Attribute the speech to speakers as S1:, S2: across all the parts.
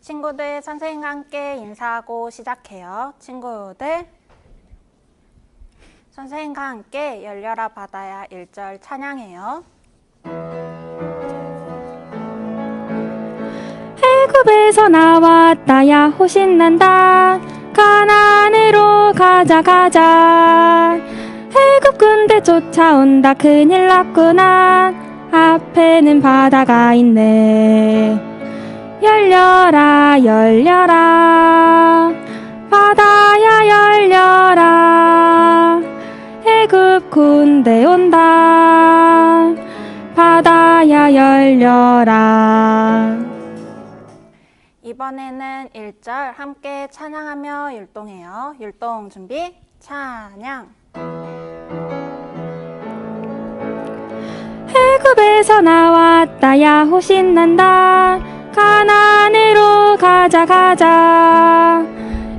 S1: 친구들, 선생님과 함께 인사하고 시작해요. 친구들, 선생님과 함께 열려라 바다야 1절 찬양해요.
S2: 애굽에서 나왔다야 호신난다. 가나안으로 가자. 애굽 군대 쫓아온다. 큰일 났구나. 앞에는 바다가 있네. 열려라 바다야 열려라. 애굽 군대 온다. 바다야 열려라.
S1: 이번에는 1절 함께 찬양하며 율동해요. 율동 준비, 찬양.
S2: 애굽에서 나왔다야 호신난다. 가나안으로 가자.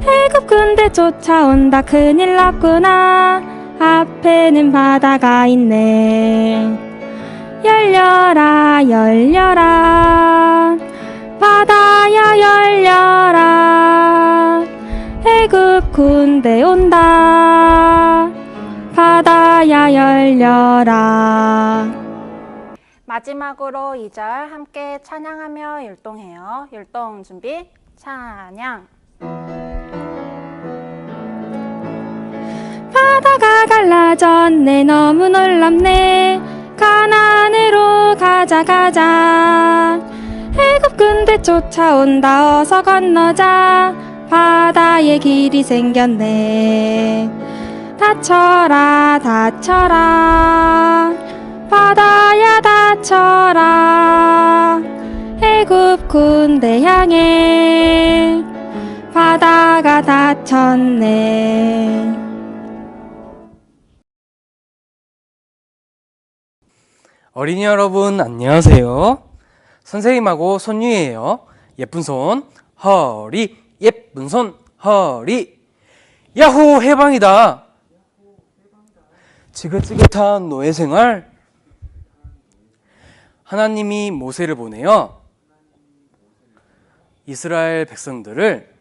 S2: 애굽 군대 쫓아온다. 큰일 났구나. 앞에는 바다가 있네. 열려라 바다야 열려라. 애굽 군대 온다. 바다야 열려라.
S1: 마지막으로 2절 함께 찬양하며 율동해요. 율동 준비, 찬양.
S2: 바다가 갈라졌네. 너무 놀랍네. 가나안으로 가자. 애굽 군대 쫓아온다. 어서 건너자. 바다에 길이 생겼네. 다쳐라 바다야 다쳐라. 애굽 군대 향해 바다가 닫혔네.
S3: 어린이 여러분 안녕하세요. 선생님하고 손유예요. 예쁜 손 허리, 예쁜 손 허리. 야호 해방이다. 지긋지긋한 노예생활. 하나님이 모세를 보내어 이스라엘 백성들을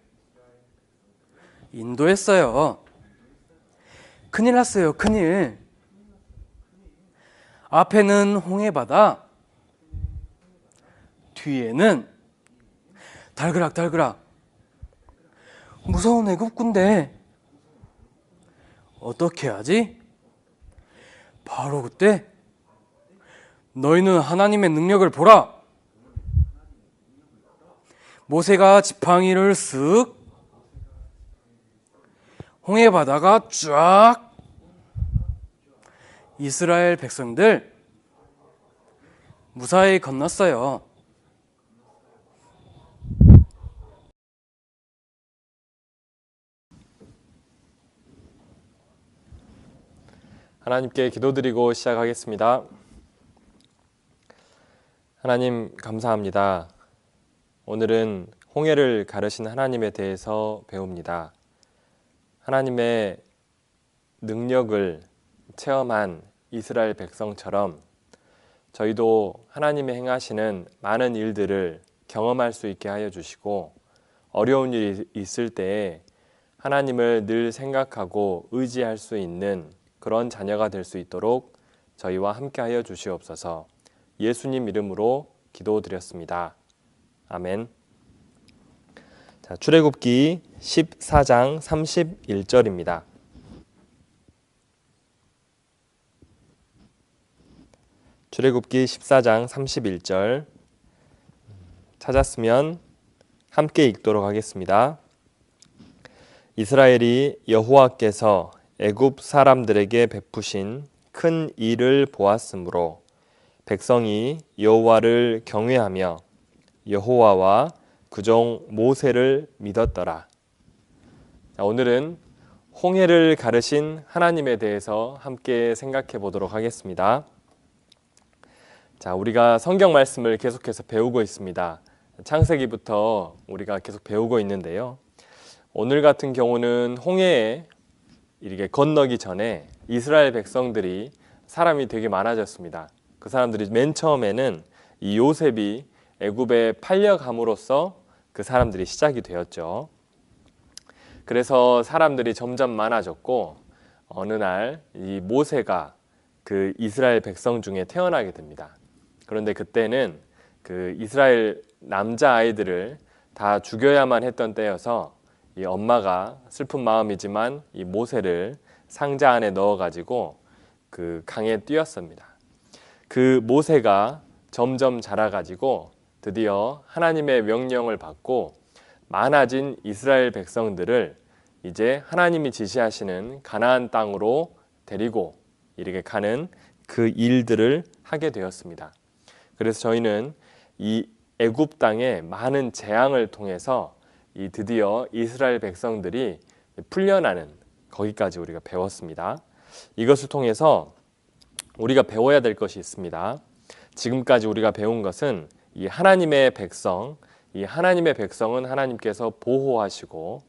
S3: 인도했어요. 큰일 났어요. 큰일. 앞에는 홍해바다, 뒤에는 달그락 무서운 애굽 군대. 어떻게 하지? 바로 그때 너희는 하나님의 능력을 보라. 모세가 지팡이를 쓱, 홍해바다가 쫙. 이스라엘 백성들 무사히 건넜어요.
S4: 하나님께 기도드리고 시작하겠습니다. 하나님 감사합니다. 오늘은 홍해를 가르신 하나님에 대해서 배웁니다. 하나님의 능력을 체험한 이스라엘 백성처럼 저희도 하나님의 행하시는 많은 일들을 경험할 수 있게 하여 주시고, 어려운 일이 있을 때에 하나님을 늘 생각하고 의지할 수 있는 그런 자녀가 될 수 있도록 저희와 함께 하여 주시옵소서. 예수님 이름으로 기도드렸습니다. 아멘. 자, 출애굽기 14장 31절입니다. 출애굽기 14장 31절 찾았으면 함께 읽도록 하겠습니다. 이스라엘이 여호와께서 애굽 사람들에게 베푸신 큰 일을 보았으므로 백성이 여호와를 경외하며 여호와와 그종 모세를 믿었더라. 자, 오늘은 홍해를 가르신 하나님에 대해서 함께 생각해 보도록 하겠습니다. 자, 우리가 성경 말씀을 계속해서 배우고 있습니다. 창세기부터 우리가 계속 배우고 있는데요. 오늘 같은 경우는 홍해에 이렇게 건너기 전에 이스라엘 백성들이 사람이 되게 많아졌습니다. 그 사람들이 맨 처음에는 이 요셉이 애굽에 팔려감으로써 그 사람들이 시작이 되었죠. 그래서 사람들이 점점 많아졌고 어느 날 이 모세가 그 이스라엘 백성 중에 태어나게 됩니다. 그런데 그때는 그 이스라엘 남자 아이들을 다 죽여야만 했던 때여서 이 엄마가 슬픈 마음이지만 이 모세를 상자 안에 넣어가지고 그 강에 띄웠습니다. 그 모세가 점점 자라가지고 드디어 하나님의 명령을 받고 많아진 이스라엘 백성들을 이제 하나님이 지시하시는 가나안 땅으로 데리고 이렇게 가는 그 일들을 하게 되었습니다. 그래서 저희는 이 애굽 땅의 많은 재앙을 통해서 이 드디어 이스라엘 백성들이 풀려나는 거기까지 우리가 배웠습니다. 이것을 통해서 우리가 배워야 될 것이 있습니다. 지금까지 우리가 배운 것은 이 하나님의 백성, 이 하나님의 백성은 하나님께서 보호하시고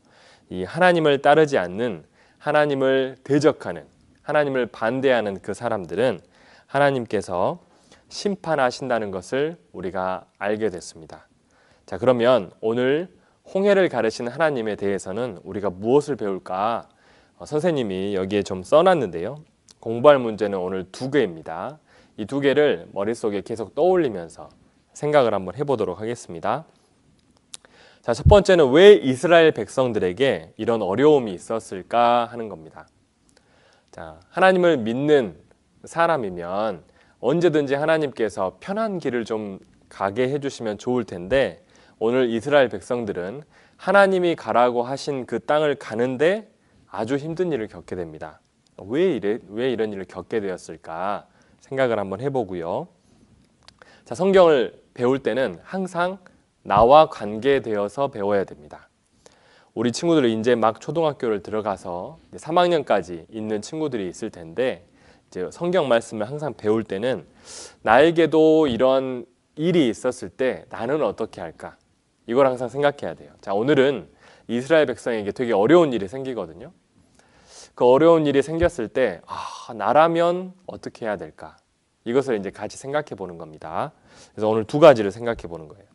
S4: 이 하나님을 따르지 않는, 하나님을 대적하는, 하나님을 반대하는 그 사람들은 하나님께서 심판하신다는 것을 우리가 알게 됐습니다. 자, 그러면 오늘 홍해를 가르신 하나님에 대해서는 우리가 무엇을 배울까? 선생님이 여기에 좀 써놨는데요. 공부할 문제는 오늘 2개입니다. 이 2개를 머릿속에 계속 떠올리면서 생각을 한번 해보도록 하겠습니다. 자, 첫 번째는 왜 이스라엘 백성들에게 이런 어려움이 있었을까 하는 겁니다. 자, 하나님을 믿는 사람이면 언제든지 하나님께서 편한 길을 좀 가게 해주시면 좋을 텐데 오늘 이스라엘 백성들은 하나님이 가라고 하신 그 땅을 가는데 아주 힘든 일을 겪게 됩니다. 왜 이런 일을 겪게 되었을까 생각을 한번 해보고요. 자, 성경을 배울 때는 항상 나와 관계되어서 배워야 됩니다. 우리 친구들이 이제 막 초등학교를 들어가서 3학년까지 있는 친구들이 있을 텐데 이제 성경 말씀을 항상 배울 때는 나에게도 이런 일이 있었을 때 나는 어떻게 할까? 이걸 항상 생각해야 돼요. 자, 오늘은 이스라엘 백성에게 되게 어려운 일이 생기거든요. 그 어려운 일이 생겼을 때 나라면 어떻게 해야 될까? 이것을 이제 같이 생각해 보는 겁니다. 그래서 오늘 2가지를 생각해 보는 거예요.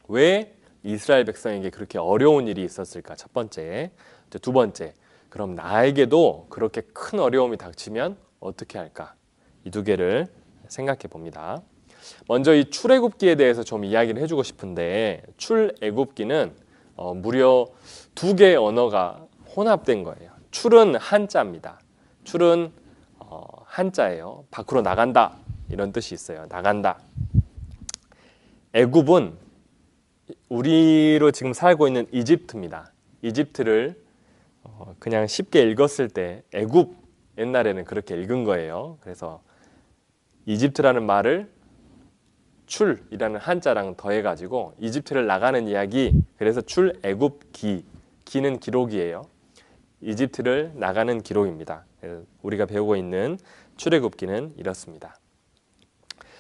S4: 왜 이스라엘 백성에게 그렇게 어려운 일이 있었을까? 첫 번째. 2번째, 그럼 나에게도 그렇게 큰 어려움이 닥치면 어떻게 할까? 이 2개를 생각해 봅니다. 먼저 이 출애굽기에 대해서 좀 이야기를 해주고 싶은데 출애굽기는 무려 2개의 언어가 혼합된 거예요. 출은 한자입니다. 출은 한자예요. 밖으로 나간다 이런 뜻이 있어요. 나간다. 애굽은 우리로 지금 살고 있는 이집트입니다. 이집트를 그냥 쉽게 읽었을 때 애굽, 옛날에는 그렇게 읽은 거예요. 그래서 이집트라는 말을 출이라는 한자랑 더해가지고 이집트를 나가는 이야기, 그래서 출애굽기, 기는 기록이에요. 이집트를 나가는 기록입니다. 우리가 배우고 있는 출애굽기는 이렇습니다.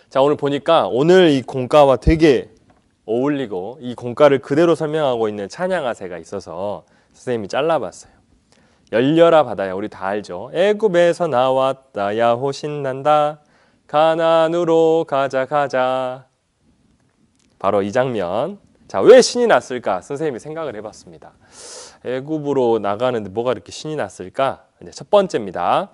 S4: 자, 오늘 보니까 오늘 이 공과와 되게 어울리고 이 공과를 그대로 설명하고 있는 찬양하세가 있어서 선생님이 잘라봤어요. 열려라 바다야, 우리 다 알죠. 애굽에서 나왔다 야호 신난다 가나안으로 가자. 바로 이 장면. 자, 왜 신이 났을까? 선생님이 생각을 해봤습니다. 애굽으로 나가는데 뭐가 이렇게 신이 났을까? 이제 첫 번째입니다.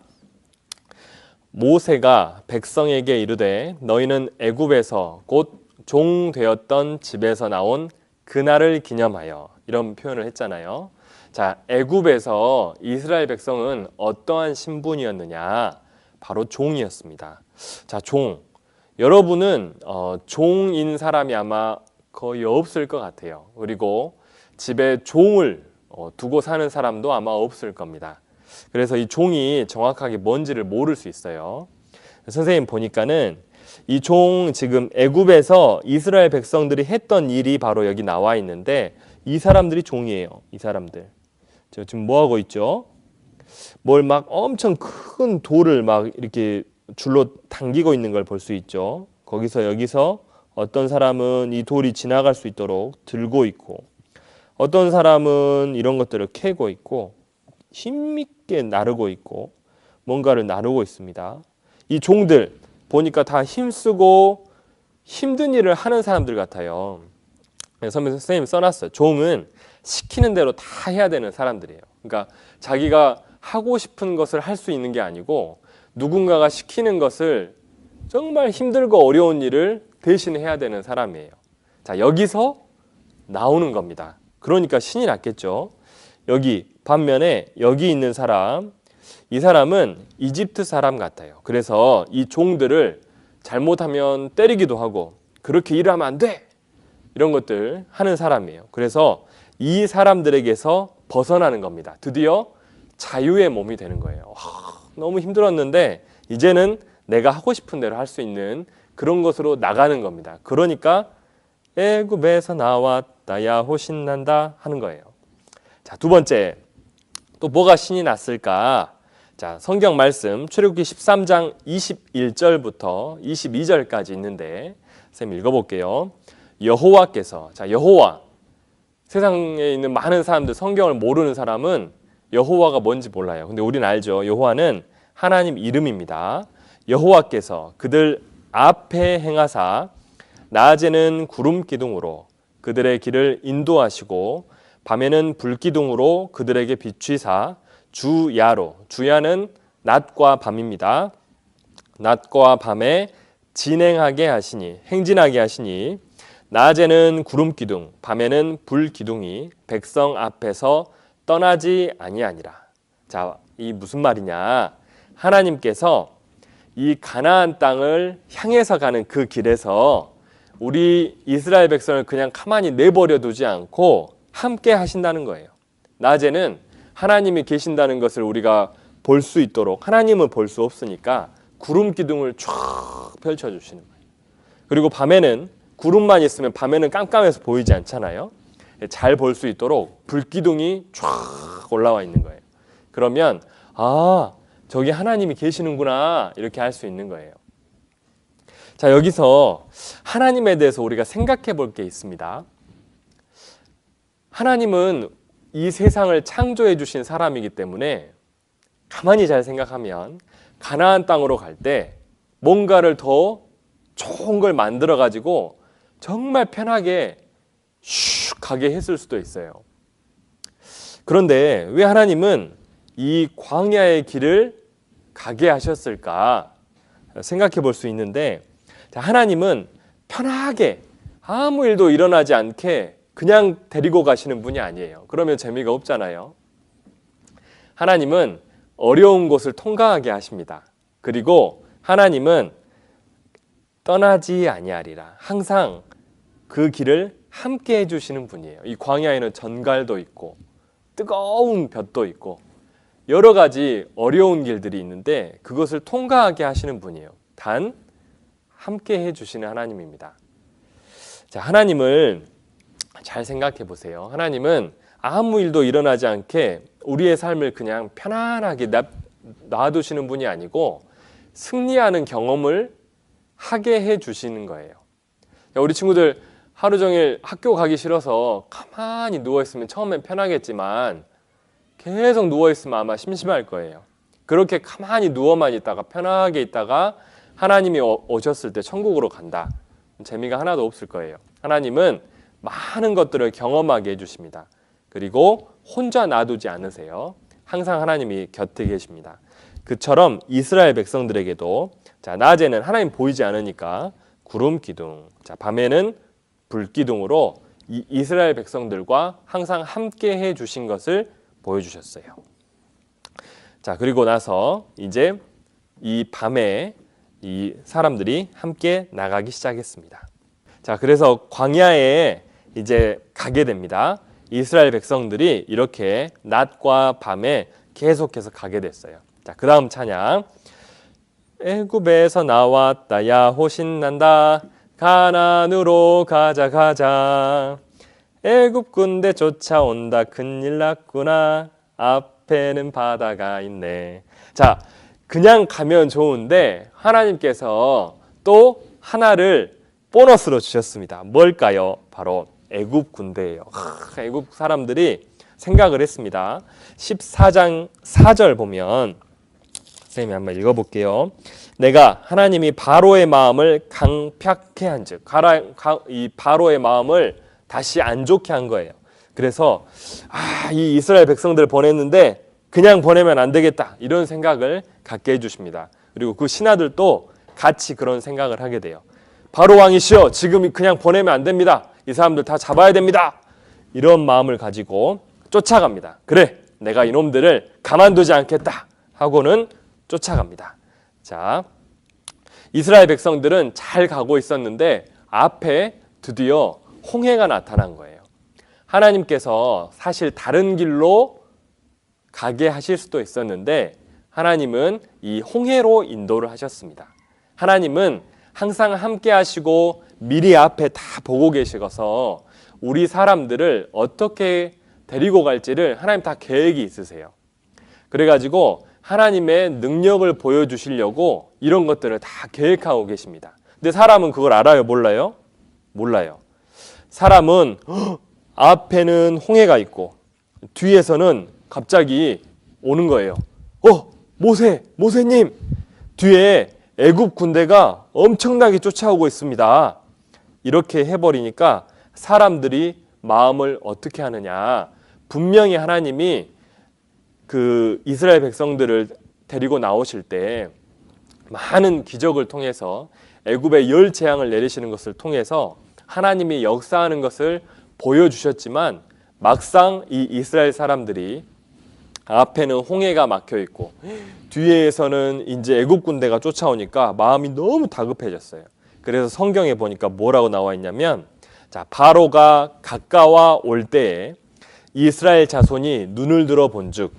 S4: 모세가 백성에게 이르되 너희는 애굽에서 곧 종 되었던 집에서 나온 그날을 기념하여, 이런 표현을 했잖아요. 자, 애굽에서 이스라엘 백성은 어떠한 신분이었느냐? 바로 종이었습니다. 자, 종. 여러분은 종인 사람이 아마 거의 없을 것 같아요. 그리고 집에 종을 두고 사는 사람도 아마 없을 겁니다. 그래서 이 종이 정확하게 뭔지를 모를 수 있어요. 선생님 보니까는 이 종, 지금 애굽에서 이스라엘 백성들이 했던 일이 바로 여기 나와 있는데 이 사람들이 종이에요. 이 사람들. 저 지금 뭐 하고 있죠? 뭘 막 엄청 큰 돌을 막 이렇게 줄로 당기고 있는 걸 볼 수 있죠. 거기서 여기서 어떤 사람은 이 돌이 지나갈 수 있도록 들고 있고, 어떤 사람은 이런 것들을 캐고 있고, 힘있게 나르고 있고, 뭔가를 나르고 있습니다. 이 종들 보니까 다 힘쓰고 힘든 일을 하는 사람들 같아요. 선생님이 써놨어요. 종은 시키는 대로 다 해야 되는 사람들이에요. 그러니까 자기가 하고 싶은 것을 할 수 있는 게 아니고 누군가가 시키는 것을 정말 힘들고 어려운 일을 대신 해야 되는 사람이에요. 자, 여기서 나오는 겁니다. 그러니까 신이 났겠죠. 여기 반면에 여기 있는 사람, 이 사람은 이집트 사람 같아요. 그래서 이 종들을 잘못하면 때리기도 하고 그렇게 일하면 안 돼! 이런 것들 하는 사람이에요. 그래서 이 사람들에게서 벗어나는 겁니다. 드디어 자유의 몸이 되는 거예요. 너무 힘들었는데 이제는 내가 하고 싶은 대로 할 수 있는 그런 것으로 나가는 겁니다. 그러니까 애굽에서 나왔다 야호 신난다 하는 거예요. 자, 두 번째 또 뭐가 신이 났을까? 자, 성경 말씀 출애굽기 13장 21절부터 22절까지 있는데 선생님 읽어볼게요. 여호와께서, 자, 여호와, 세상에 있는 많은 사람들, 성경을 모르는 사람은 여호와가 뭔지 몰라요. 근데 우리는 알죠. 여호와는 하나님 이름입니다. 여호와께서 그들 앞에 행하사 낮에는 구름 기둥으로 그들의 길을 인도하시고 밤에는 불 기둥으로 그들에게 비추사 주야로, 주야는 낮과 밤입니다. 낮과 밤에 진행하게 하시니, 행진하게 하시니 낮에는 구름 기둥, 밤에는 불 기둥이 백성 앞에서 떠나지 아니하니라. 자, 이 무슨 말이냐? 하나님께서 이 가나안 땅을 향해서 가는 그 길에서 우리 이스라엘 백성을 그냥 가만히 내버려 두지 않고 함께 하신다는 거예요. 낮에는 하나님이 계신다는 것을 우리가 볼 수 있도록, 하나님은 볼 수 없으니까 구름 기둥을 쫙 펼쳐주시는 거예요. 그리고 밤에는 구름만 있으면 밤에는 깜깜해서 보이지 않잖아요. 잘 볼 수 있도록 불기둥이 쫙 올라와 있는 거예요. 그러면 저기 하나님이 계시는구나 이렇게 할 수 있는 거예요. 자, 여기서 하나님에 대해서 우리가 생각해 볼 게 있습니다. 하나님은 이 세상을 창조해 주신 사람이기 때문에 가만히 잘 생각하면 가나안 땅으로 갈 때 뭔가를 더 좋은 걸 만들어 가지고 정말 편하게 슉 가게 했을 수도 있어요. 그런데 왜 하나님은 이 광야의 길을 가게 하셨을까 생각해 볼 수 있는데, 자, 하나님은 편하게 아무 일도 일어나지 않게 그냥 데리고 가시는 분이 아니에요. 그러면 재미가 없잖아요. 하나님은 어려운 곳을 통과하게 하십니다. 그리고 하나님은 떠나지 아니하리라. 항상 그 길을 함께 해주시는 분이에요. 이 광야에는 전갈도 있고 뜨거운 볕도 있고 여러 가지 어려운 길들이 있는데 그것을 통과하게 하시는 분이에요. 단 함께 해주시는 하나님입니다. 자, 하나님을 잘 생각해 보세요. 하나님은 아무 일도 일어나지 않게 우리의 삶을 그냥 편안하게 놔두시는 분이 아니고 승리하는 경험을 하게 해주시는 거예요. 우리 친구들 하루 종일 학교 가기 싫어서 가만히 누워있으면 처음엔 편하겠지만 계속 누워있으면 아마 심심할 거예요. 그렇게 가만히 누워만 있다가 편하게 있다가 하나님이 오셨을 때 천국으로 간다. 재미가 하나도 없을 거예요. 하나님은 많은 것들을 경험하게 해주십니다. 그리고 혼자 놔두지 않으세요. 항상 하나님이 곁에 계십니다. 그처럼 이스라엘 백성들에게도 자, 낮에는 하나님 보이지 않으니까 구름 기둥, 자, 밤에는 불 기둥으로 이스라엘 백성들과 항상 함께 해 주신 것을 보여주셨어요. 자, 그리고 나서 이제 이 밤에 이 사람들이 함께 나가기 시작했습니다. 자, 그래서 광야에 이제 가게 됩니다. 이스라엘 백성들이 이렇게 낮과 밤에 계속해서 가게 됐어요. 자, 그 다음 찬양. 애굽에서 나왔다 야호 신난다 가나안으로 가자 가자 애굽 군대 쫓아온다 큰일 났구나 앞에는 바다가 있네. 자, 그냥 가면 좋은데 하나님께서 또 하나를 보너스로 주셨습니다. 뭘까요? 바로 애굽 군대예요. 애굽 사람들이 생각을 했습니다. 14장 4절 보면 선생님이 한번 읽어볼게요. 내가 하나님이 바로의 마음을 강팍해 한즉, 이 바로의 마음을 다시 안 좋게 한 거예요. 그래서 이 이스라엘 백성들을 보냈는데 그냥 보내면 안 되겠다 이런 생각을 갖게 해주십니다. 그리고 그 신하들도 같이 그런 생각을 하게 돼요. 바로 왕이시여, 지금 그냥 보내면 안 됩니다. 이 사람들 다 잡아야 됩니다. 이런 마음을 가지고 쫓아갑니다. 그래, 내가 이놈들을 가만두지 않겠다 하고는 쫓아갑니다. 자, 이스라엘 백성들은 잘 가고 있었는데 앞에 드디어 홍해가 나타난 거예요. 하나님께서 사실 다른 길로 가게 하실 수도 있었는데 하나님은 이 홍해로 인도를 하셨습니다. 하나님은 항상 함께 하시고 미리 앞에 다 보고 계시고서 우리 사람들을 어떻게 데리고 갈지를 하나님 다 계획이 있으세요. 그래가지고 하나님의 능력을 보여주시려고 이런 것들을 다 계획하고 계십니다. 근데 사람은 그걸 알아요? 몰라요? 몰라요. 사람은 앞에는 홍해가 있고 뒤에서는 갑자기 오는 거예요. 모세님, 뒤에 애굽 군대가 엄청나게 쫓아오고 있습니다. 이렇게 해버리니까 사람들이 마음을 어떻게 하느냐. 분명히 하나님이 그 이스라엘 백성들을 데리고 나오실 때 많은 기적을 통해서 애굽에 열 재앙을 내리시는 것을 통해서 하나님이 역사하는 것을 보여주셨지만 막상 이 이스라엘 사람들이 앞에는 홍해가 막혀 있고 뒤에서는 이제 애굽 군대가 쫓아오니까 마음이 너무 다급해졌어요. 그래서 성경에 보니까 뭐라고 나와 있냐면, 자, 바로가 가까워 올 때에 이스라엘 자손이 눈을 들어 본즉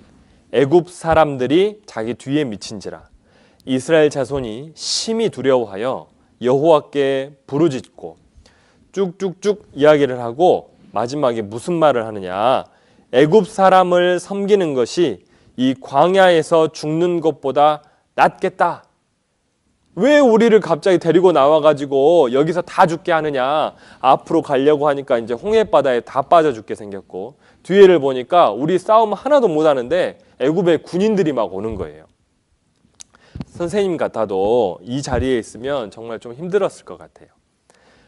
S4: 애굽 사람들이 자기 뒤에 미친지라. 이스라엘 자손이 심히 두려워하여 여호와께 부르짖고 쭉쭉쭉 이야기를 하고 마지막에 무슨 말을 하느냐. 애굽 사람을 섬기는 것이 이 광야에서 죽는 것보다 낫겠다. 왜 우리를 갑자기 데리고 나와가지고 여기서 다 죽게 하느냐. 앞으로 가려고 하니까 이제 홍해바다에 다 빠져 죽게 생겼고 뒤에를 보니까 우리 싸움 하나도 못하는데 애굽의 군인들이 막 오는 거예요. 선생님 같아도 이 자리에 있으면 정말 좀 힘들었을 것 같아요.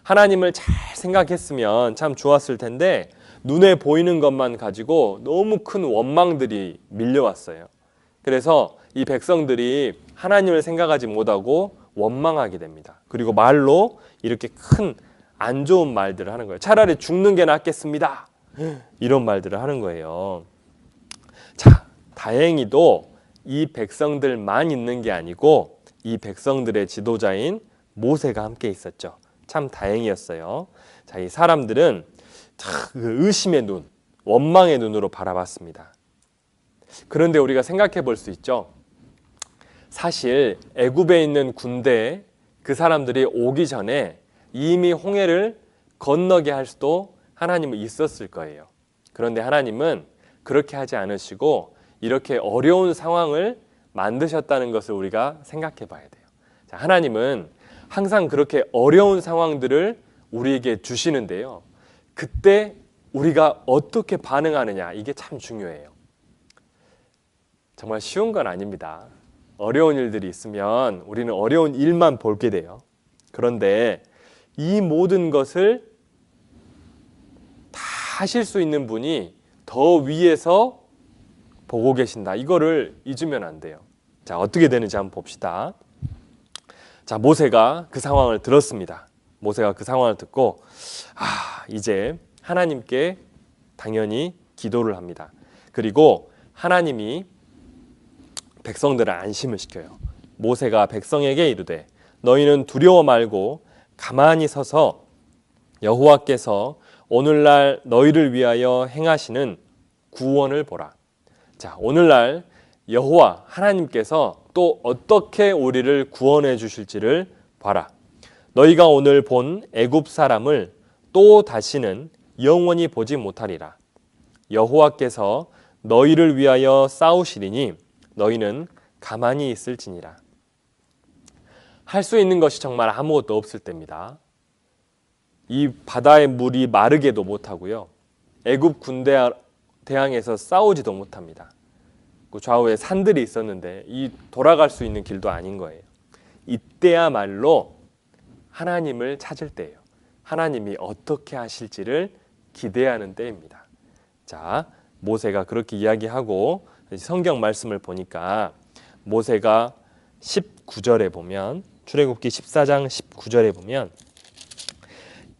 S4: 하나님을 잘 생각했으면 참 좋았을 텐데 눈에 보이는 것만 가지고 너무 큰 원망들이 밀려왔어요. 그래서 이 백성들이 하나님을 생각하지 못하고 원망하게 됩니다. 그리고 말로 이렇게 큰 안 좋은 말들을 하는 거예요. 차라리 죽는 게 낫겠습니다. 이런 말들을 하는 거예요. 자, 다행히도 이 백성들만 있는 게 아니고 이 백성들의 지도자인 모세가 함께 있었죠. 참 다행이었어요. 자, 이 사람들은 의심의 눈, 원망의 눈으로 바라봤습니다. 그런데 우리가 생각해 볼 수 있죠. 사실 애굽에 있는 군대 그 사람들이 오기 전에 이미 홍해를 건너게 할 수도 하나님은 있었을 거예요. 그런데 하나님은 그렇게 하지 않으시고 이렇게 어려운 상황을 만드셨다는 것을 우리가 생각해 봐야 돼요. 자, 하나님은 항상 그렇게 어려운 상황들을 우리에게 주시는데요. 그때 우리가 어떻게 반응하느냐, 이게 참 중요해요. 정말 쉬운 건 아닙니다. 어려운 일들이 있으면 우리는 어려운 일만 보게 돼요. 그런데 이 모든 것을 다 하실 수 있는 분이 더 위에서 보고 계신다. 이거를 잊으면 안 돼요. 자, 어떻게 되는지 한번 봅시다. 자, 모세가 그 상황을 들었습니다. 모세가 그 상황을 듣고 이제 하나님께 당연히 기도를 합니다. 그리고 하나님이 백성들을 안심을 시켜요. 모세가 백성에게 이르되 너희는 두려워 말고 가만히 서서 여호와께서 오늘날 너희를 위하여 행하시는 구원을 보라. 자, 오늘날 여호와 하나님께서 또 어떻게 우리를 구원해 주실지를 봐라. 너희가 오늘 본 애굽 사람을 또 다시는 영원히 보지 못하리라. 여호와께서 너희를 위하여 싸우시리니 너희는 가만히 있을지니라. 할 수 있는 것이 정말 아무것도 없을 때입니다. 이 바다의 물이 마르게도 못하고요. 애굽 군대 대항해서 싸우지도 못합니다. 그 좌우에 산들이 있었는데 이 돌아갈 수 있는 길도 아닌 거예요. 이때야말로 하나님을 찾을 때예요. 하나님이 어떻게 하실지를 기대하는 때입니다. 자, 모세가 그렇게 이야기하고 성경 말씀을 보니까 모세가 19절에 보면 출애굽기 14장 19절에 보면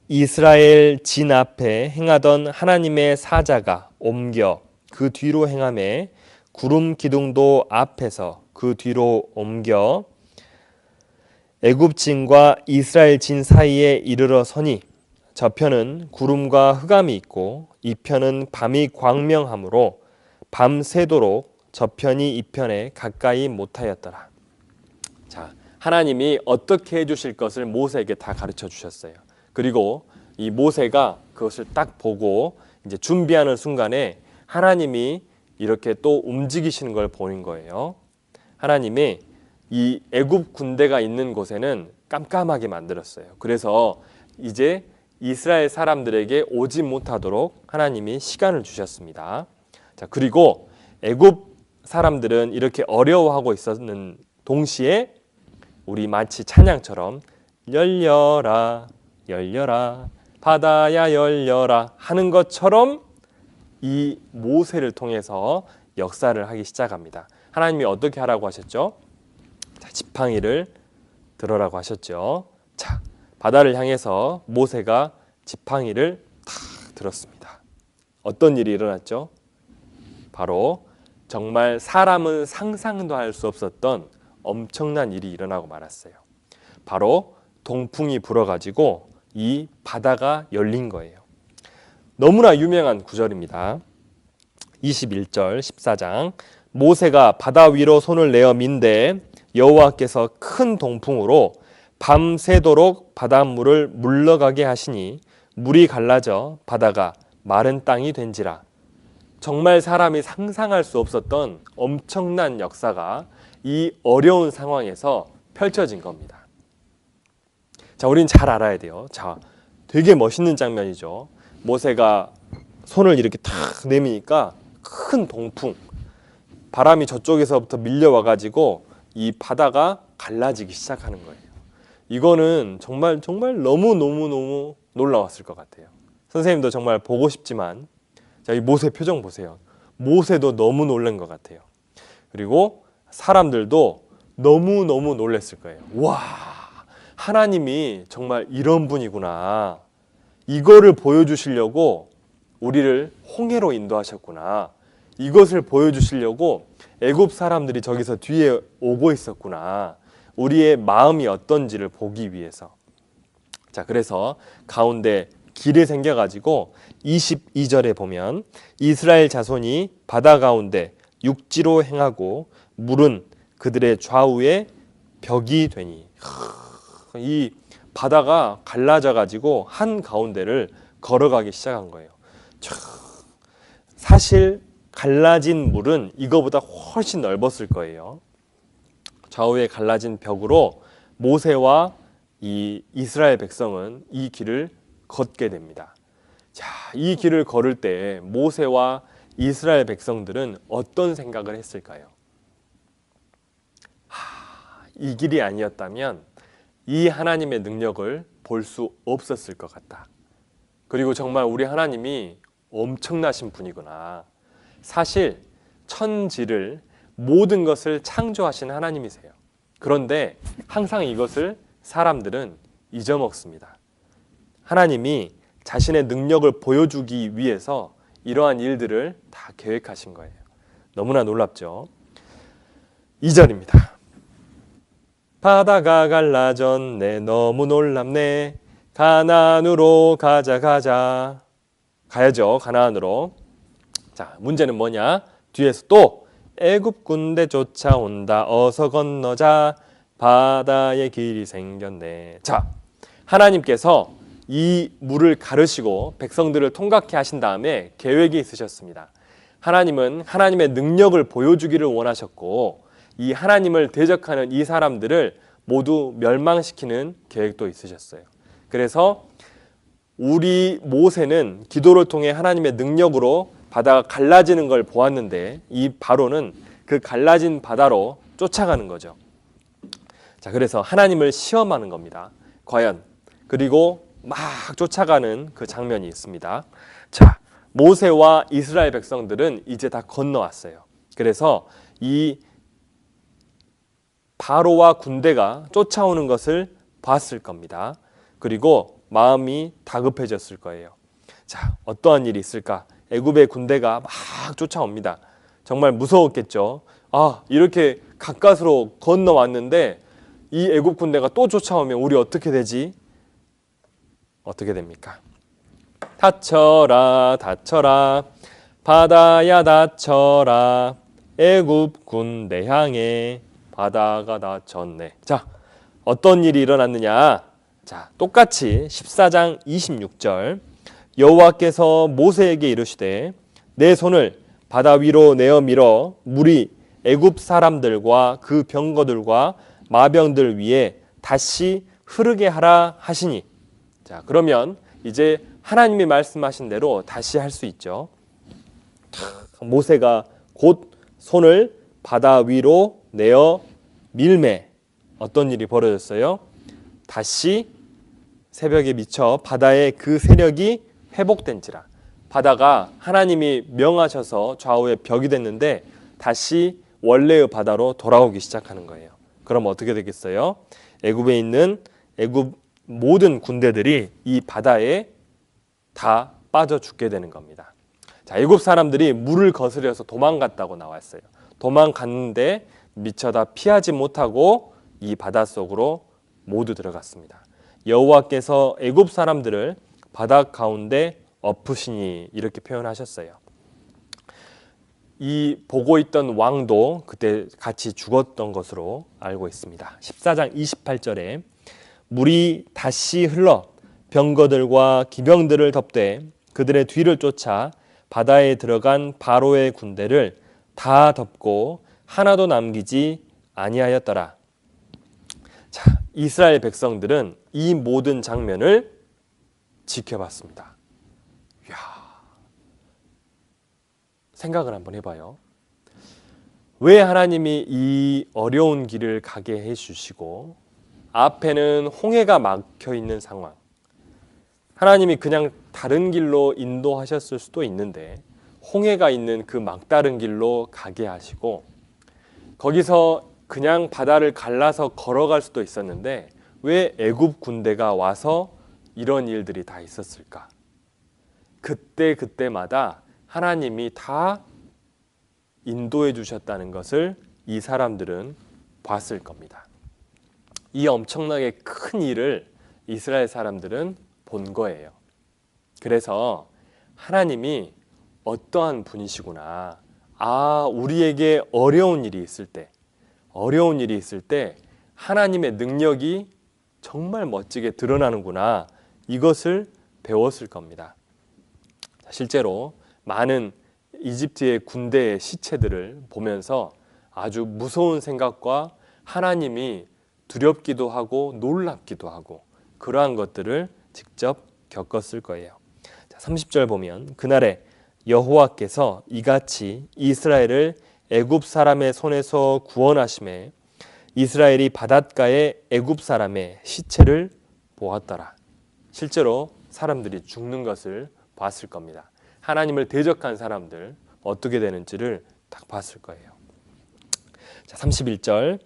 S4: 이스라엘 진 앞에 행하던 하나님의 사자가 옮겨 그 뒤로 행하매 구름 기둥도 앞에서 그 뒤로 옮겨 애굽 진과 이스라엘 진 사이에 이르러 서니 저편은 구름과 흑암이 있고 이편은 밤이 광명하므로 밤새도록 저편이 이편에 가까이 못하였더라. 자, 하나님이 어떻게 해주실 것을 모세에게 다 가르쳐 주셨어요. 그리고 이 모세가 그것을 딱 보고 이제 준비하는 순간에 하나님이 이렇게 또 움직이시는 걸 보는 거예요. 하나님이 이 애굽 군대가 있는 곳에는 깜깜하게 만들었어요. 그래서 이제 이스라엘 사람들에게 오지 못하도록 하나님이 시간을 주셨습니다. 자, 그리고 애굽 사람들은 이렇게 어려워하고 있었는 동시에 우리 마치 찬양처럼 열려라 열려라 바다야 열려라 하는 것처럼 이 모세를 통해서 역사를 하기 시작합니다. 하나님이 어떻게 하라고 하셨죠? 자, 지팡이를 들어라고 하셨죠. 자, 바다를 향해서 모세가 지팡이를 탁 들었습니다. 어떤 일이 일어났죠? 바로 정말 사람은 상상도 할 수 없었던 엄청난 일이 일어나고 말았어요. 바로 동풍이 불어가지고 이 바다가 열린 거예요. 너무나 유명한 구절입니다. 21절 14장 모세가 바다 위로 손을 내어 민대 여호와께서 큰 동풍으로 밤새도록 바닷물을 물러가게 하시니 물이 갈라져 바다가 마른 땅이 된지라. 정말 사람이 상상할 수 없었던 엄청난 역사가 이 어려운 상황에서 펼쳐진 겁니다. 자, 우린 잘 알아야 돼요. 자, 되게 멋있는 장면이죠. 모세가 손을 이렇게 탁 내미니까 큰 동풍, 바람이 저쪽에서부터 밀려와 가지고 이 바다가 갈라지기 시작하는 거예요. 이거는 정말 너무 놀라웠을 것 같아요. 선생님도 정말 보고 싶지만 자, 이 모세 표정 보세요. 모세도 너무 놀란 것 같아요. 그리고 사람들도 너무 놀랐을 거예요. 와, 하나님이 정말 이런 분이구나. 이거를 보여주시려고 우리를 홍해로 인도하셨구나. 이것을 보여주시려고 애굽 사람들이 저기서 뒤에 오고 있었구나. 우리의 마음이 어떤지를 보기 위해서. 자, 그래서 가운데 길이 생겨가지고 22절에 보면 이스라엘 자손이 바다 가운데 육지로 행하고 물은 그들의 좌우에 벽이 되니. 이 바다가 갈라져가지고 한 가운데를 걸어가기 시작한 거예요. 사실 갈라진 물은 이거보다 훨씬 넓었을 거예요. 좌우에 갈라진 벽으로 모세와 이 이스라엘 백성은 이 길을 걷게 됩니다. 자, 이 길을 걸을 때 모세와 이스라엘 백성들은 어떤 생각을 했을까요? 이 길이 아니었다면 이 하나님의 능력을 볼 수 없었을 것 같다. 그리고 정말 우리 하나님이 엄청나신 분이구나. 사실 천지를 모든 것을 창조하신 하나님이세요. 그런데 항상 이것을 사람들은 잊어먹습니다. 하나님이 자신의 능력을 보여주기 위해서 이러한 일들을 다 계획하신 거예요. 너무나 놀랍죠? 2절입니다. 바다가 갈라졌네 너무 놀랍네 가나안으로 가자 가야죠. 가나안으로. 자, 문제는 뭐냐? 뒤에서 또 애굽 군대 쫓아온다 어서 건너자 바다의 길이 생겼네. 자, 하나님께서 이 물을 가르시고 백성들을 통과케 하신 다음에 계획이 있으셨습니다. 하나님은 하나님의 능력을 보여주기를 원하셨고 이 하나님을 대적하는 이 사람들을 모두 멸망시키는 계획도 있으셨어요. 그래서 우리 모세는 기도를 통해 하나님의 능력으로 바다가 갈라지는 걸 보았는데 이 바로는 그 갈라진 바다로 쫓아가는 거죠. 자, 그래서 하나님을 시험하는 겁니다. 과연 그리고 막 쫓아가는 그 장면이 있습니다. 자, 모세와 이스라엘 백성들은 이제 다 건너왔어요. 그래서 이 바로와 군대가 쫓아오는 것을 봤을 겁니다. 그리고 마음이 다급해졌을 거예요. 자, 어떠한 일이 있을까? 애굽의 군대가 막 쫓아옵니다. 정말 무서웠겠죠. 아, 이렇게 가까스로 건너왔는데 이 애굽 군대가 또 쫓아오면 우리 어떻게 되지? 어떻게 됩니까? 닫혀라, 닫혀라, 바다야 닫혀라, 애굽 군대 향해 바다가 닫혔네. 자, 어떤 일이 일어났느냐? 자, 똑같이 14장 26절 여호와께서 모세에게 이르시되 내 손을 바다 위로 내어 밀어 물이 애굽 사람들과 그 병거들과 마병들 위에 다시 흐르게 하라 하시니. 자, 그러면 이제 하나님이 말씀하신 대로 다시 할 수 있죠. 모세가 곧 손을 바다 위로 내어 밀매. 어떤 일이 벌어졌어요? 다시 새벽에 미쳐 바다의 그 세력이 회복된지라. 바다가 하나님이 명하셔서 좌우에 벽이 됐는데 다시 원래의 바다로 돌아오기 시작하는 거예요. 그럼 어떻게 되겠어요? 애굽에 있는 애굽 모든 군대들이 이 바다에 다 빠져 죽게 되는 겁니다. 자, 애굽 사람들이 물을 거스려서 도망갔다고 나왔어요. 도망갔는데 미처 다 피하지 못하고 이 바닷속으로 모두 들어갔습니다. 여호와께서 애굽 사람들을 바다 가운데 엎으시니 이렇게 표현하셨어요. 이 보고 있던 왕도 그때 같이 죽었던 것으로 알고 있습니다. 14장 28절에 물이 다시 흘러 병거들과 기병들을 덮되 그들의 뒤를 쫓아 바다에 들어간 바로의 군대를 다 덮고 하나도 남기지 아니하였더라. 자, 이스라엘 백성들은 이 모든 장면을 지켜봤습니다. 이야, 생각을 한번 해봐요. 왜 하나님이 이 어려운 길을 가게 해주시고 앞에는 홍해가 막혀 있는 상황, 하나님이 그냥 다른 길로 인도하셨을 수도 있는데 홍해가 있는 그 막다른 길로 가게 하시고 거기서 그냥 바다를 갈라서 걸어갈 수도 있었는데 왜 애굽 군대가 와서 이런 일들이 다 있었을까? 그때마다 하나님이 다 인도해 주셨다는 것을 이 사람들은 봤을 겁니다. 이 엄청나게 큰 일을 이스라엘 사람들은 본 거예요. 그래서 하나님이 어떠한 분이시구나. 아, 우리에게 어려운 일이 있을 때 하나님의 능력이 정말 멋지게 드러나는구나. 이것을 배웠을 겁니다. 실제로 많은 이집트의 군대의 시체들을 보면서 아주 무서운 생각과 하나님이 두렵기도 하고 놀랍기도 하고 그러한 것들을 직접 겪었을 거예요. 30절 보면 그날에 여호와께서 이같이 이스라엘을 애굽 사람의 손에서 구원하심에 이스라엘이 바닷가에 애굽 사람의 시체를 보았더라. 실제로 사람들이 죽는 것을 봤을 겁니다. 하나님을 대적한 사람들 어떻게 되는지를 딱 봤을 거예요. 자, 31절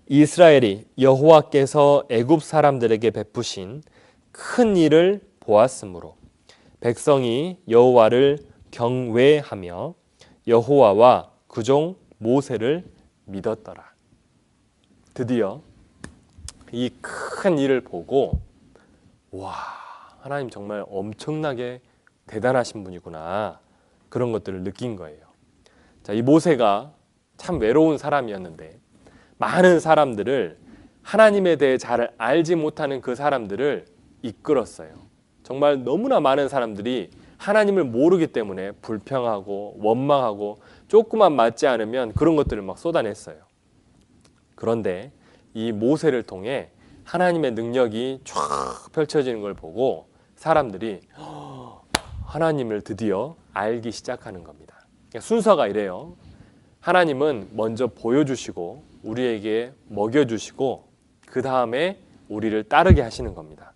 S4: 이스라엘이 여호와께서 애굽 사람들에게 베푸신 큰 일을 보았으므로 백성이 여호와를 경외하며 여호와와 그 종 모세를 믿었더라. 드디어 이 큰 일을 보고 와, 하나님 정말 엄청나게 대단하신 분이구나. 그런 것들을 느낀 거예요. 자, 이 모세가 참 외로운 사람이었는데 많은 사람들을 하나님에 대해 잘 알지 못하는 그 사람들을 이끌었어요. 정말 너무나 많은 사람들이 하나님을 모르기 때문에 불평하고 원망하고 조금만 맞지 않으면 그런 것들을 막 쏟아냈어요. 그런데 이 모세를 통해 하나님의 능력이 쫙 펼쳐지는 걸 보고 사람들이 하나님을 드디어 알기 시작하는 겁니다. 순서가 이래요. 하나님은 먼저 보여주시고 우리에게 먹여주시고 그 다음에 우리를 따르게 하시는 겁니다.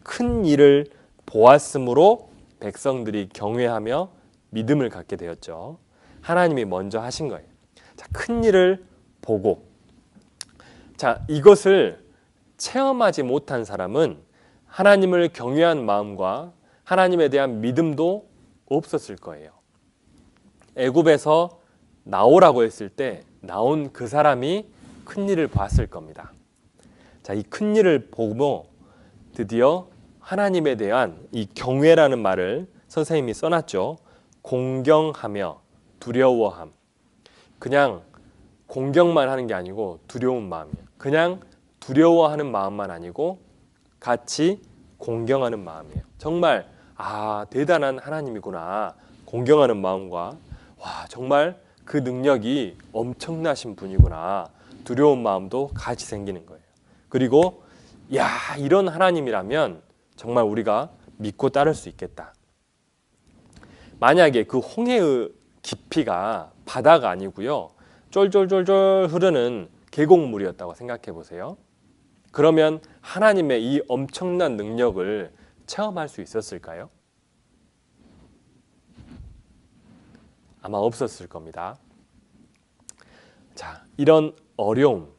S4: 큰 일을 보았으므로 백성들이 경외하며 믿음을 갖게 되었죠. 하나님이 먼저 하신 거예요. 자, 큰 일을 보고, 자, 이것을 체험하지 못한 사람은 하나님을 경외한 마음과 하나님에 대한 믿음도 없었을 거예요. 애굽에서 나오라고 했을 때 나온 그 사람이 큰 일을 봤을 겁니다. 자, 이 큰 일을 보고 드디어 하나님에 대한 이 경외라는 말을 선생님이 써놨죠. 공경하며 두려워함. 그냥 공경만 하는 게 아니고 두려운 마음이에요. 그냥 두려워하는 마음만 아니고 같이 공경하는 마음이에요. 정말 대단한 하나님이구나. 공경하는 마음과 정말 그 능력이 엄청나신 분이구나. 두려운 마음도 같이 생기는 거예요. 그리고 이런 하나님이라면 정말 우리가 믿고 따를 수 있겠다. 만약에 그 홍해의 깊이가 바다가 아니고요, 쫄쫄쫄쫄 흐르는 계곡물이었다고 생각해 보세요. 그러면 하나님의 이 엄청난 능력을 체험할 수 있었을까요? 아마 없었을 겁니다. 자, 이런 어려움,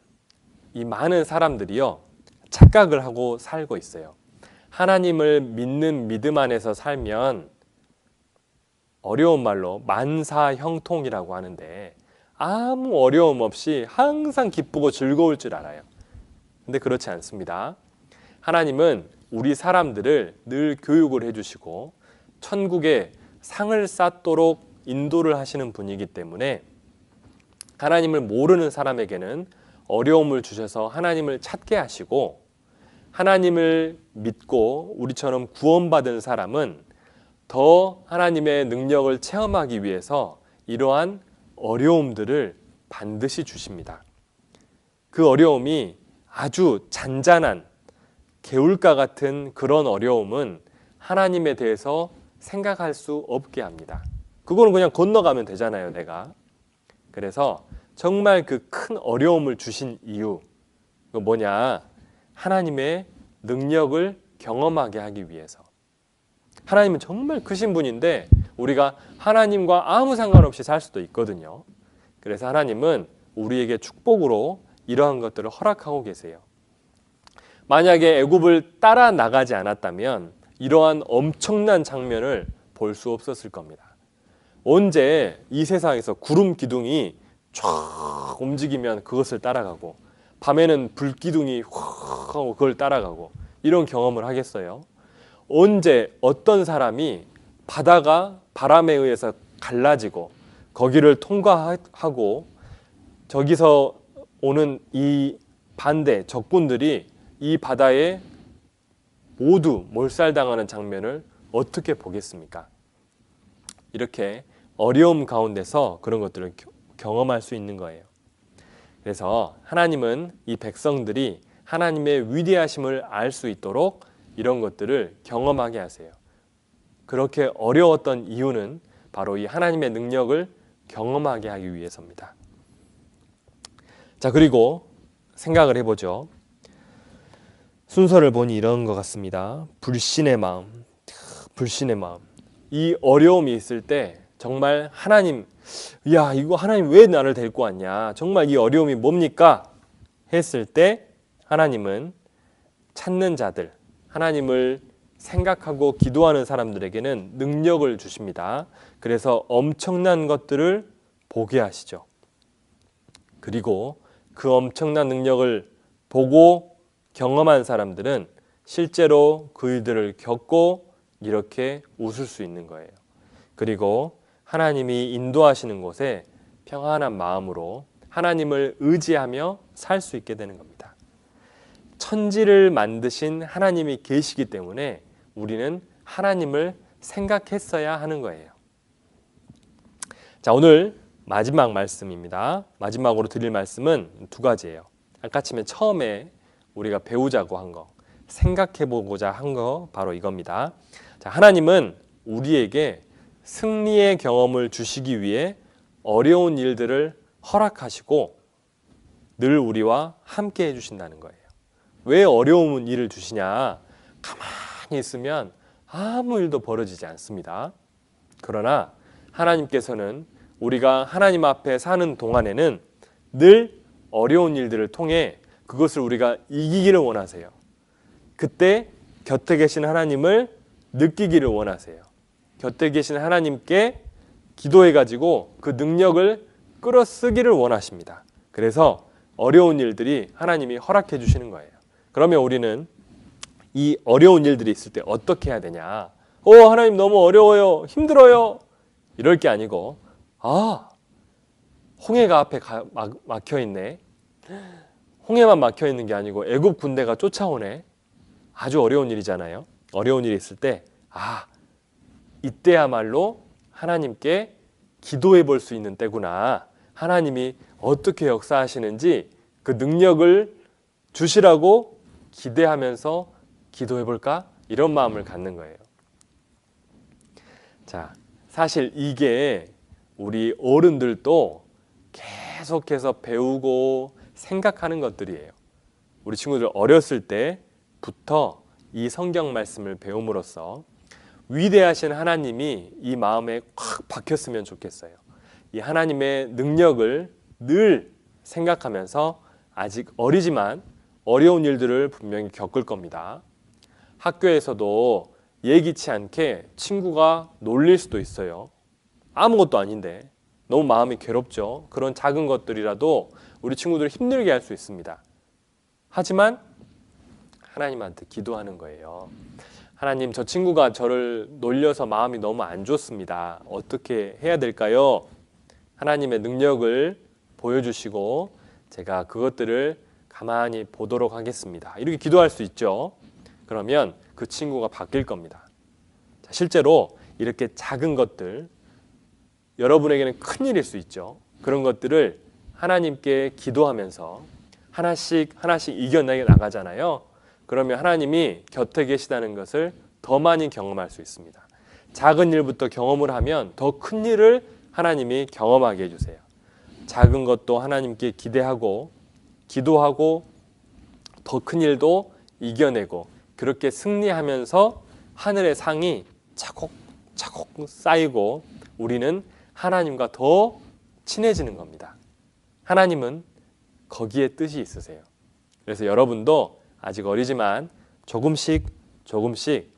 S4: 이 많은 사람들이요, 착각을 하고 살고 있어요. 하나님을 믿는 믿음 안에서 살면 어려운 말로 만사형통이라고 하는데 아무 어려움 없이 항상 기쁘고 즐거울 줄 알아요. 근데 그렇지 않습니다. 하나님은 우리 사람들을 늘 교육을 해주시고 천국에 상을 쌓도록 인도를 하시는 분이기 때문에 하나님을 모르는 사람에게는 어려움을 주셔서 하나님을 찾게 하시고, 하나님을 믿고 우리처럼 구원받은 사람은 더 하나님의 능력을 체험하기 위해서 이러한 어려움들을 반드시 주십니다. 그 어려움이 아주 잔잔한 개울가 같은 그런 어려움은 하나님에 대해서 생각할 수 없게 합니다. 그거는 그냥 건너가면 되잖아요, 내가. 그래서 정말 그 큰 어려움을 주신 이유, 그 뭐냐? 하나님의 능력을 경험하게 하기 위해서. 하나님은 정말 크신 분인데 우리가 하나님과 아무 상관없이 살 수도 있거든요. 그래서 하나님은 우리에게 축복으로 이러한 것들을 허락하고 계세요. 만약에 애굽을 따라 나가지 않았다면 이러한 엄청난 장면을 볼 수 없었을 겁니다. 언제 이 세상에서 구름 기둥이 쫙 움직이면 그것을 따라가고, 밤에는 불 기둥이 확 하고 그걸 따라가고, 이런 경험을 하겠어요? 언제 어떤 사람이 바다가 바람에 의해서 갈라지고 거기를 통과하고 저기서 오는 이 반대 적군들이 이 바다에 모두 몰살당하는 장면을 어떻게 보겠습니까? 이렇게 어려움 가운데서 그런 것들을 경험할 수 있는 거예요. 그래서 하나님은 이 백성들이 하나님의 위대하심을 알 수 있도록 이런 것들을 경험하게 하세요. 그렇게 어려웠던 이유는 바로 이 하나님의 능력을 경험하게 하기 위해서입니다. 자, 그리고 생각을 해보죠. 순서를 보니 이런 것 같습니다. 불신의 마음, 불신의 마음. 이 어려움이 있을 때 정말 하나님, 이거 하나님 왜 나를 데리고 왔냐? 정말 이 어려움이 뭡니까? 했을 때 하나님은 찾는 자들, 하나님을 생각하고 기도하는 사람들에게는 능력을 주십니다. 그래서 엄청난 것들을 보게 하시죠. 그리고 그 엄청난 능력을 보고 경험한 사람들은 실제로 그 일들을 겪고 이렇게 웃을 수 있는 거예요. 그리고 하나님이 인도하시는 곳에 평안한 마음으로 하나님을 의지하며 살 수 있게 되는 겁니다. 천지를 만드신 하나님이 계시기 때문에 우리는 하나님을 생각했어야 하는 거예요. 자, 오늘 마지막 말씀입니다. 마지막으로 드릴 말씀은 두 가지예요. 아까 처음에 우리가 배우자고 한 거, 생각해보고자 한 거 바로 이겁니다. 자, 하나님은 우리에게 승리의 경험을 주시기 위해 어려운 일들을 허락하시고 늘 우리와 함께 해주신다는 거예요. 왜 어려운 일을 주시냐? 가만히 가만히 있으면 아무 일도 벌어지지 않습니다. 그러나 하나님께서는 우리가 하나님 앞에 사는 동안에는 늘 어려운 일들을 통해 그것을 우리가 이기기를 원하세요. 그때 곁에 계신 하나님을 느끼기를 원하세요. 곁에 계신 하나님께 기도해가지고 그 능력을 끌어쓰기를 원하십니다. 그래서 어려운 일들이 하나님이 허락해 주시는 거예요. 그러면 우리는 이 어려운 일들이 있을 때 어떻게 해야 되냐? 하나님 너무 어려워요. 힘들어요. 이럴 게 아니고 홍해가 앞에 막혀 있네. 홍해만 막혀 있는 게 아니고 애굽 군대가 쫓아오네. 아주 어려운 일이잖아요. 어려운 일이 있을 때 이때야말로 하나님께 기도해 볼 수 있는 때구나. 하나님이 어떻게 역사하시는지 그 능력을 주시라고 기대하면서 기도해 볼까? 이런 마음을 갖는 거예요. 자, 사실 이게 우리 어른들도 계속해서 배우고 생각하는 것들이에요. 우리 친구들 어렸을 때부터 이 성경 말씀을 배움으로써 위대하신 하나님이 이 마음에 확 박혔으면 좋겠어요. 이 하나님의 능력을 늘 생각하면서 아직 어리지만 어려운 일들을 분명히 겪을 겁니다. 학교에서도 예기치 않게 친구가 놀릴 수도 있어요. 아무것도 아닌데 너무 마음이 괴롭죠. 그런 작은 것들이라도 우리 친구들을 힘들게 할 수 있습니다. 하지만 하나님한테 기도하는 거예요. 하나님, 저 친구가 저를 놀려서 마음이 너무 안 좋습니다. 어떻게 해야 될까요? 하나님의 능력을 보여주시고 제가 그것들을 가만히 보도록 하겠습니다. 이렇게 기도할 수 있죠. 그러면 그 친구가 바뀔 겁니다. 자, 실제로 이렇게 작은 것들, 여러분에게는 큰일일 수 있죠. 그런 것들을 하나님께 기도하면서 하나씩 이겨내 나가잖아요. 그러면 하나님이 곁에 계시다는 것을 더 많이 경험할 수 있습니다. 작은 일부터 경험을 하면 더 큰 일을 하나님이 경험하게 해주세요. 작은 것도 하나님께 기대하고 기도하고 더 큰 일도 이겨내고 그렇게 승리하면서 하늘의 상이 차곡차곡 쌓이고 우리는 하나님과 더 친해지는 겁니다. 하나님은 거기에 뜻이 있으세요. 그래서 여러분도 아직 어리지만 조금씩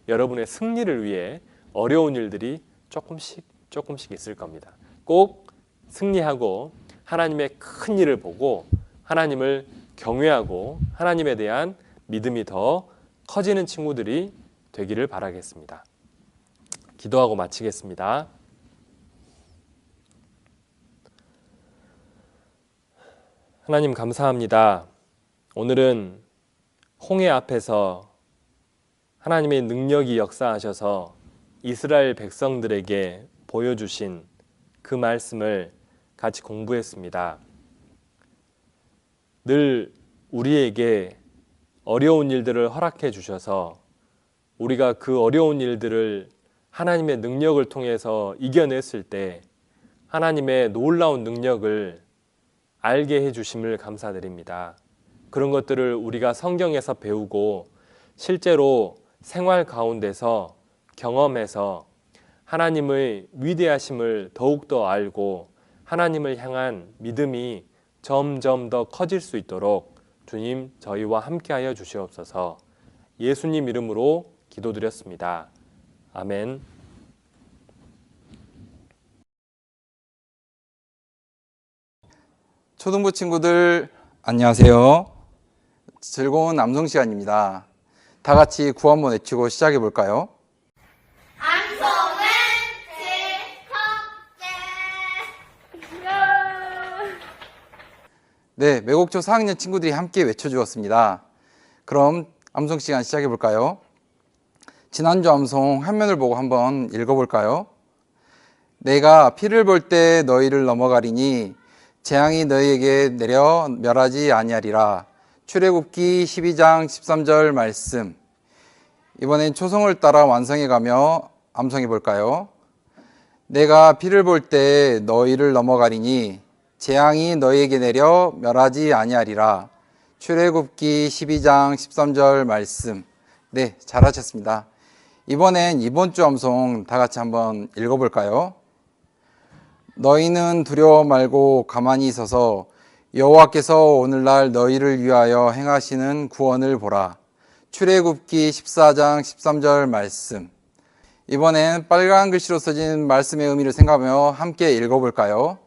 S4: 여러분의 승리를 위해 어려운 일들이 조금씩 있을 겁니다. 꼭 승리하고 하나님의 큰 일을 보고 하나님을 경외하고 하나님에 대한 믿음이 더 커지는 친구들이 되기를 바라겠습니다. 기도하고 마치겠습니다. 하나님 감사합니다. 오늘은 홍해 앞에서 하나님의 능력이 역사하셔서 이스라엘 백성들에게 보여주신 그 말씀을 같이 공부했습니다. 늘 우리에게 어려운 일들을 허락해 주셔서 우리가 그 어려운 일들을 하나님의 능력을 통해서 이겨냈을 때 하나님의 놀라운 능력을 알게 해주심을 감사드립니다. 그런 것들을 우리가 성경에서 배우고 실제로 생활 가운데서 경험해서 하나님의 위대하심을 더욱더 알고 하나님을 향한 믿음이 점점 더 커질 수 있도록 주님 저희와 함께하여 주시옵소서. 예수님 이름으로 기도드렸습니다. 아멘.
S5: 초등부 친구들 안녕하세요. 즐거운 암송 시간입니다. 다 같이 구호 한번 외치고 시작해 볼까요?
S6: 암송은 즐겁게.
S5: 네, 매곡초 4학년 친구들이 함께 외쳐주었습니다. 그럼 암송 시간 시작해 볼까요? 지난주 암송 화면을 보고 한번 읽어볼까요? 내가 피를 볼 때 너희를 넘어가리니 재앙이 너희에게 내려 멸하지 아니하리라. 출애굽기 12장 13절 말씀. 이번엔 초성을 따라 완성해가며 암송해 볼까요? 내가 피를 볼 때 너희를 넘어가리니 재앙이 너희에게 내려 멸하지 아니하리라. 출애굽기 12장 13절 말씀. 네, 잘하셨습니다. 이번엔 이번 주 암송 다 같이 한번 읽어볼까요? 너희는 두려워 말고 가만히 있어서 여호와께서 오늘날 너희를 위하여 행하시는 구원을 보라. 출애굽기 14장 13절 말씀. 이번엔 빨간 글씨로 써진 말씀의 의미를 생각하며 함께 읽어볼까요?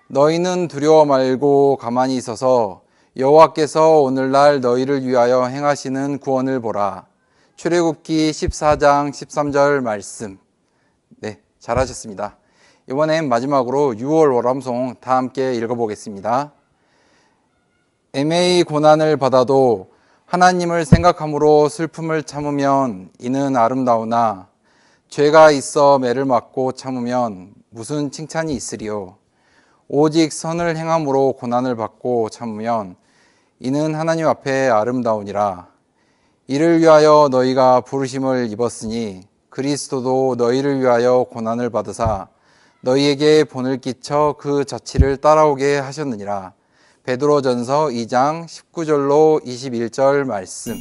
S5: 너희는 두려워 말고 가만히 있어서 여호와께서 오늘날 너희를 위하여 행하시는 구원을 보라. 출애굽기 14장 13절 말씀. 네, 잘하셨습니다. 이번엔 마지막으로 6월 월암송 다 함께 읽어보겠습니다. 애매히 고난을 받아도 하나님을 생각함으로 슬픔을 참으면 이는 아름다우나 죄가 있어 매를 맞고 참으면 무슨 칭찬이 있으리요. 오직 선을 행함으로 고난을 받고 참으면 이는 하나님 앞에 아름다우니라. 이를 위하여 너희가 부르심을 입었으니 그리스도도 너희를 위하여 고난을 받으사 너희에게 본을 끼쳐 그 자취를 따라오게 하셨느니라. 베드로전서 2장 19절로 21절 말씀.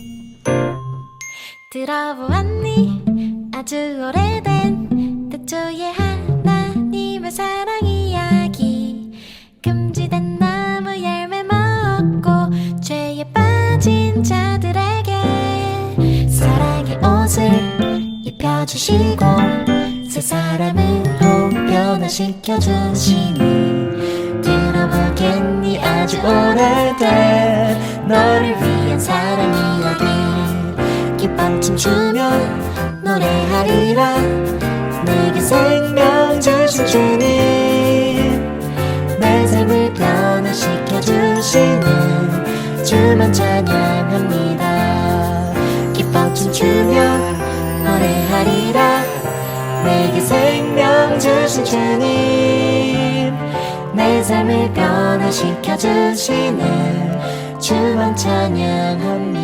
S7: 들어보았니 아주 오래된 태초의 하나님의 사랑 이야기. 금지된 나무 열매 먹고 죄에 빠진 자들에게 사랑의 옷을 입혀주시고 새 사람으로 변화시켜주시니 들어보겠니 아주 오래된 너를 위한 사랑 이야기. 기뻐 춤추며 노래하리라. 내게 생명 주신 주님 내 삶을 변화시켜주시는 주만 찬양합니다. 기뻐 춤추며 노래하리라. 내게 생명 주신 주님 내 삶을 변화시켜주시는 주만 찬양합니다.